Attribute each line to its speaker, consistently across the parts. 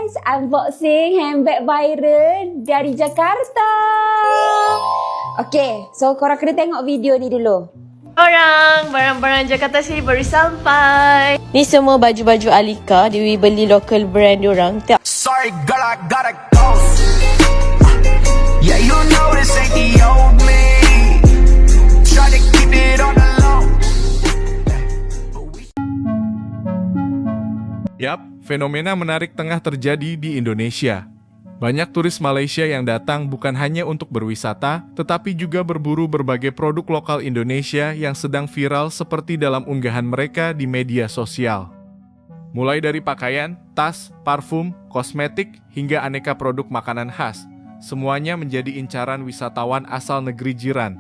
Speaker 1: Unboxing handbag viral dari Jakarta. Okay, so korang kena tengok video ni dulu.
Speaker 2: Orang, barang-barang Jakarta sini baru sampai.
Speaker 3: Ni semua baju-baju Alika, dia beli local brand diorang.
Speaker 4: Sorry girl, I gotta go. Yeah, you know this ain't the old me. Try to keep it on the low.
Speaker 5: Yap, fenomena menarik tengah terjadi di Indonesia. Banyak turis Malaysia yang datang bukan hanya untuk berwisata, tetapi juga berburu berbagai produk lokal Indonesia yang sedang viral seperti dalam unggahan mereka di media sosial. Mulai dari pakaian, tas, parfum, kosmetik, hingga aneka produk makanan khas, semuanya menjadi incaran wisatawan asal negeri jiran.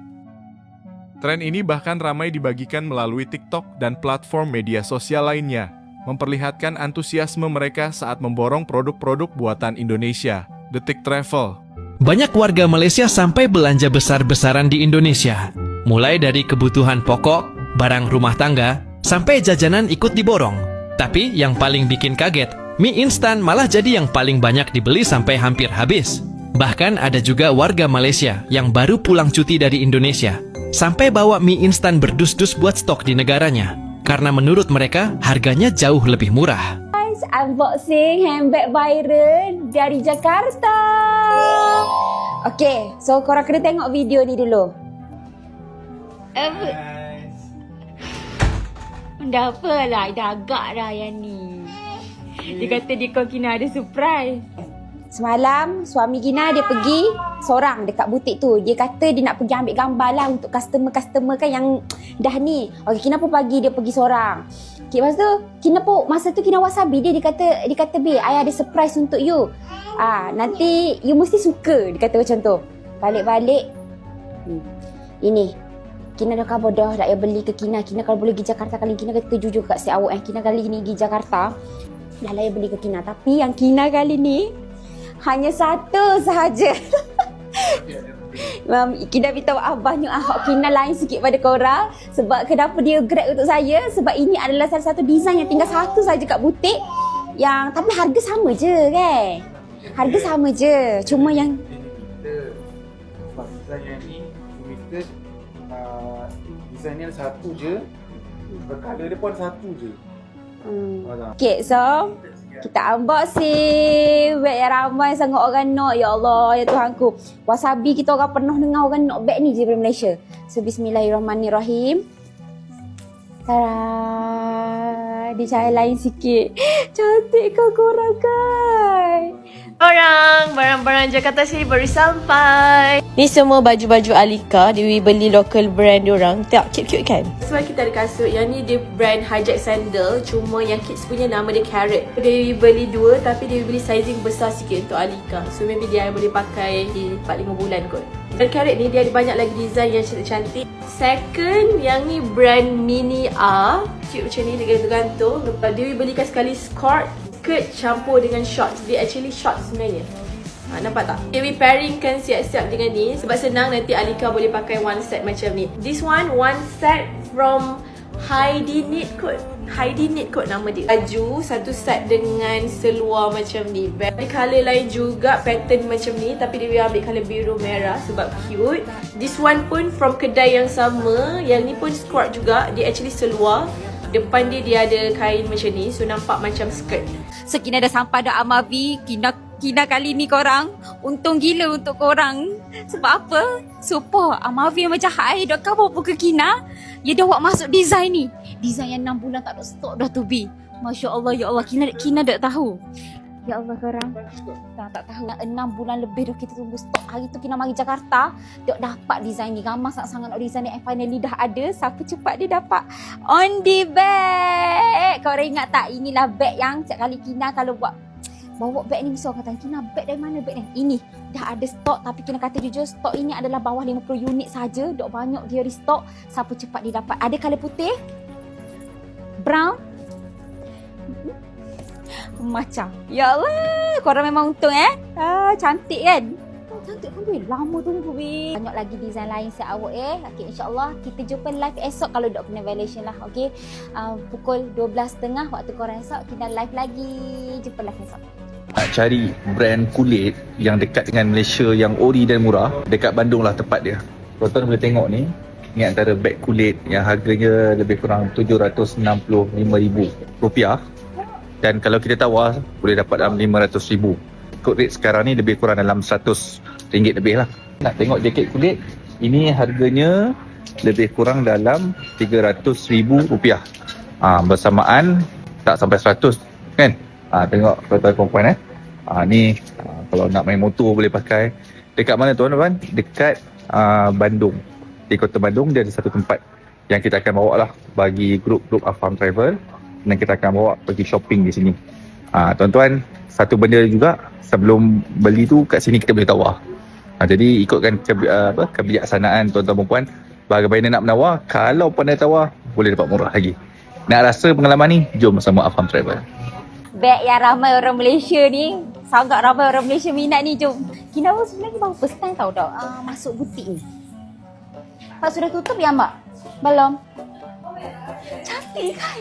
Speaker 5: Tren ini bahkan ramai dibagikan melalui TikTok dan platform media sosial lainnya, memperlihatkan antusiasme mereka saat memborong produk-produk buatan Indonesia. Detik Travel.
Speaker 6: Banyak warga Malaysia sampai belanja besar-besaran di Indonesia. Mulai dari kebutuhan pokok, barang rumah tangga, sampai jajanan ikut diborong. Tapi yang paling bikin kaget, mie instan malah jadi yang paling banyak dibeli sampai hampir habis. Bahkan ada juga warga Malaysia yang baru pulang cuti dari Indonesia, sampai bawa mie instan berdus-dus buat stok di negaranya. Karena menurut mereka, harganya jauh lebih murah.
Speaker 1: Unboxing handbag viral dari Jakarta. Okay, so korang kena tengok video ni dulu. Dah apa lah, dah agak dah yang ni. Dia kata dia kau kena ada surprise. Semalam suami Gina dia pergi seorang dekat butik tu. Dia kata dia nak pergi ambil gambar lah untuk customer-customer kan yang dah ni. Okey, Kina pun pagi dia pergi seorang. Okey, lepas tu Kina pun masa tu Kina wasabi dia kata "Babe, I ada surprise untuk you. Nanti you mesti suka." Dia kata macam tu. Balik-balik ini Kina dah khabar dah nak beli ke Kina. Kina kalau boleh pergi Jakarta kali Kina kata jujur kat si awak Kina kali ni pergi Jakarta. Dah lah beli ke Kina. Tapi yang Kina kali ni hanya satu sahaja. Kina beritahu abahnya Kina lain sikit pada korang. Sebab kenapa dia grab untuk saya, sebab ini adalah salah satu design yang tinggal satu saja kat butik. Tapi harga sama je kan. Harga sama je. Cuma yang
Speaker 7: design yang ni limited, design ni ada satu je. Colour dia pun satu je.
Speaker 1: Okay, so kita unboxing beg yang ramai sangat orang nak. Ya Allah, ya Tuhanku. Wasabi kita orang pernah dengar orang nak beg ni je dari Malaysia. So bismillahirrahmanirrahim. Tara, dia cahaya lain sikit. Cantik ke korang kan?
Speaker 2: Orang, barang-barang Jakarta sini baru sampai.
Speaker 3: Ni semua baju-baju Alika, dia beli local brand diorang. Tengok, cute-cute kan?
Speaker 2: Sebab kita ada kasut, yang ni dia brand hijack sandal. Cuma yang kids punya nama dia Carrot. Dia beli dua tapi dia beli sizing besar sikit untuk Alika. So maybe dia boleh pakai di 4-5 bulan kot. Dan Carrot ni dia ada banyak lagi design yang cantik-cantik. Second, yang ni brand Mini R. Cute macam ni, dia gantung. Dia belikan sekali skirt campur dengan shorts. Dia actually shorts sebenarnya. Nampak tak? Dia pairingkan siap-siap dengan ni. Sebab senang nanti Alika boleh pakai one set macam ni. This one set from Heidi Knit kot. Heidi Knit kot nama dia. Baju satu set dengan seluar macam ni. Ada colour lain juga, pattern macam ni. Tapi dia ambil colour biru merah sebab cute. This one pun from kedai yang sama. Yang ni pun skirt juga. Dia actually seluar. Depan dia ada kain macam ni. So nampak macam skirt.
Speaker 1: So Kina dah sampai dah Amavi. Kina kali ni korang untung gila untuk korang. Sebab apa? Super Amavi yang macam hai dah cover pun ke Kina. Ya dah buat masuk design ni. Design yang 6 bulan tak ada stok dah tu B. Masya Allah, ya Allah. Kina dah tahu. Ya Allah korang. Tak tahu. 6 bulan lebih dah kita tunggu stok. Hari tu Kina mari Jakarta. Dia dapat design ni. Ramai sangat-sangat nak design ni. And finally dah ada. Siapa cepat dia dapat. On the bag. Korang ingat tak? Inilah bag yang setiap kali Kina kalau bawa beg ni, mesti orang kata, Kina beg dari mana beg ni? Ini dah ada stok, tapi Kina kata jujur, stok ini adalah bawah 50 unit saja. Dok banyak dia di stok. Siapa cepat dia dapat. Ada colour putih, brown, macam. Ya Allah, korang memang untung cantik kan? Cantik pun weh, lama tunggu weh. Banyak lagi design lain siap awak Okay, insyaAllah kita jumpa live esok kalau dok kena valuation lah. Okay, pukul 12.30 waktu korang esok kita live lagi. Jumpa live esok.
Speaker 8: Nak cari brand kulit yang dekat dengan Malaysia yang ori dan murah, dekat Bandung lah tempat dia. Tuan-tuan boleh tengok ni antara beg kulit yang harganya lebih kurang RM765,000. Dan kalau kita tawar, boleh dapat dalam RM500,000. Ikut rate sekarang ni lebih kurang dalam RM100 lebih lah. Nak tengok jaket kulit, ini harganya lebih kurang dalam RM300,000. Bersamaan tak sampai 100 kan? Tengok tuan-tuan perempuan ni kalau nak main motor boleh pakai. Dekat mana tuan-tuan? Dekat Bandung. Di Kota Bandung dia ada satu tempat yang kita akan bawa lah bagi grup-grup Afam Travel, dan kita akan bawa pergi shopping di sini. Tuan-tuan, satu benda juga, sebelum beli tu kat sini kita boleh tawar. Jadi ikutkan kebijaksanaan tuan-tuan perempuan. Bagaimana nak menawar, kalau pandai tawar boleh dapat murah lagi. Nak rasa pengalaman ni, jom bersama Afam Travel.
Speaker 1: Beg yang ramai orang Malaysia ni, sangat ramai orang Malaysia minat ni, jom. Kina sebenarnya baru first time tau dah masuk butik ni. Pak sudah tutup ya Mak? Belum? Cantik kan?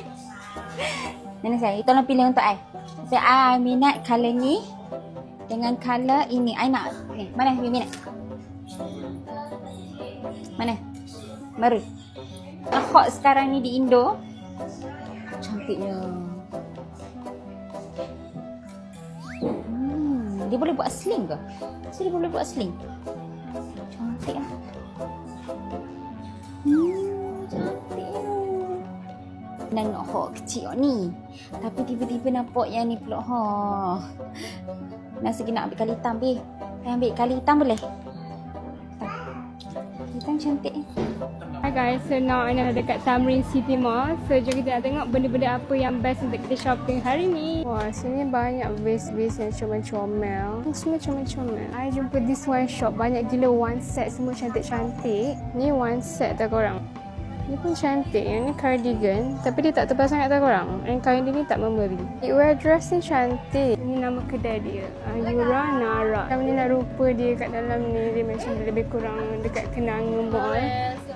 Speaker 1: Nenek saya, tolong pilih untuk I. Tapi I minat colour ni dengan colour ini. I nak ni. Mana you minat? Mana? Baru. Yang hot sekarang ni di Indo. Cantiknya. Dia boleh buat sling ke? Dia boleh buat sling. Cantik lah. Cantik. Nak hot kecil ni. Tapi tiba-tiba nampak yang ni pula. Nasi nak ambil kali hitam, Bi. Saya ambil kali hitam boleh? Hitam cantik.
Speaker 9: Hi guys, so now Ana dekat Tamrin City Mall. So jom kita nak tengok benda-benda apa yang best untuk kita shopping hari ni. Wah, sini banyak vase-vase yang comel-comel. Semua comel-comel. I jumpa this one shop, banyak gila one set, semua cantik-cantik. Ni one set tak korang? Ni pun cantik. Yang ni cardigan, tapi dia tak tebal sangat tak korang? And kain dia ni tak memberi. Wear dress ni cantik. Ni nama kedai dia, Yura Nara. Macam ni lah rupa dia kat dalam ni. Dia macam lebih kurang dekat Kenanga Mall.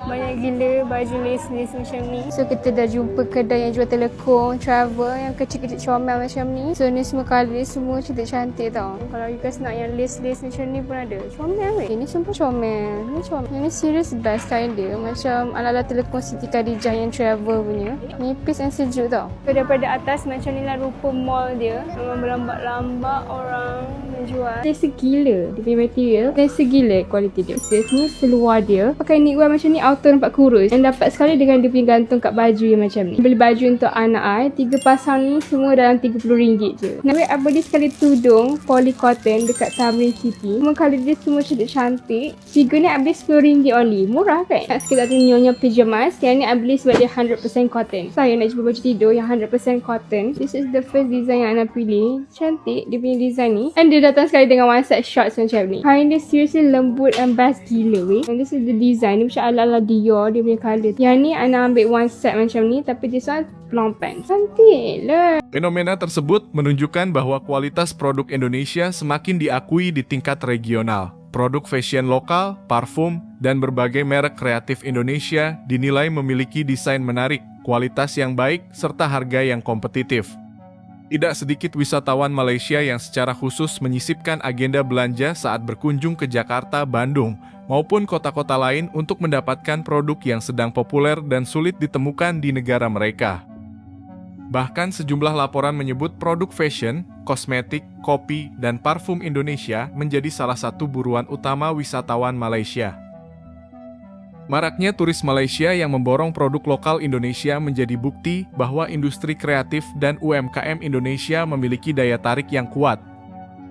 Speaker 9: Banyak gila baju lace-lace macam ni. So kita dah jumpa kedai yang jual telekong travel yang kecil-kecil comel macam ni. So ni semua colour semua cantik-cantik tau. Kalau you guys nak yang lace-lace macam ni pun ada. Comel weh. Ini semua comel. Ni comel. Yang ni serious best style dia. Macam ala-ala telekong Siti Khadijah yang travel punya. Nipis and sejuk tau. So daripada atas macam ni lah rupa mall dia. Memang berlambak-lambak orang menjual. Dia segila dia punya material. Dan segila kualiti dia. Semua seluar dia. Pakai knitwear macam ni outer nampak kurus. Dan dapat sekali dengan dia punya gantung kat baju yang macam ni. Beli baju untuk anak I, 3 pasang ni semua dalam RM30 je. Nak beli sekali tudung poly cotton dekat Tamrin City. Semua colour dia semua cantik. Tiga ni I beli RM10 only. Murah kan? Nak sikit tak nyonya pyjamas. Yang ni I beli sebab dia 100% cotton. Saya nak jumpa baju tidur yang 100% cotton. This is the first design yang Ana pilih. Cantik dia punya design ni. And dia datang sekali dengan one set shorts macam ni. Kain dia seriously lembut and best gila weh. And this is the design. Dia macam ala-ala Dior dia punya colour. Yang ni Ana ambil one set macam ni. Tapi this one long pants. Cantik lah.
Speaker 5: Fenomena tersebut menunjukkan bahwa kualitas produk Indonesia semakin diakui di tingkat regional. Produk fashion lokal, parfum, dan berbagai merek kreatif Indonesia dinilai memiliki desain menarik, kualitas yang baik, serta harga yang kompetitif. Tidak sedikit wisatawan Malaysia yang secara khusus menyisipkan agenda belanja saat berkunjung ke Jakarta, Bandung, maupun kota-kota lain untuk mendapatkan produk yang sedang populer dan sulit ditemukan di negara mereka. Bahkan sejumlah laporan menyebut produk fashion, kosmetik, kopi, dan parfum Indonesia menjadi salah satu buruan utama wisatawan Malaysia. Maraknya turis Malaysia yang memborong produk lokal Indonesia menjadi bukti bahwa industri kreatif dan UMKM Indonesia memiliki daya tarik yang kuat.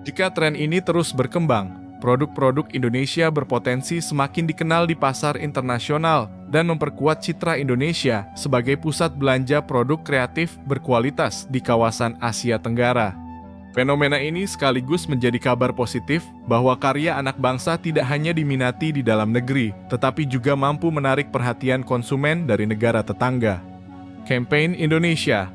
Speaker 5: Jika tren ini terus berkembang, produk-produk Indonesia berpotensi semakin dikenal di pasar internasional dan memperkuat citra Indonesia sebagai pusat belanja produk kreatif berkualitas di kawasan Asia Tenggara. Fenomena ini sekaligus menjadi kabar positif bahwa karya anak bangsa tidak hanya diminati di dalam negeri, tetapi juga mampu menarik perhatian konsumen dari negara tetangga. Campaign Indonesia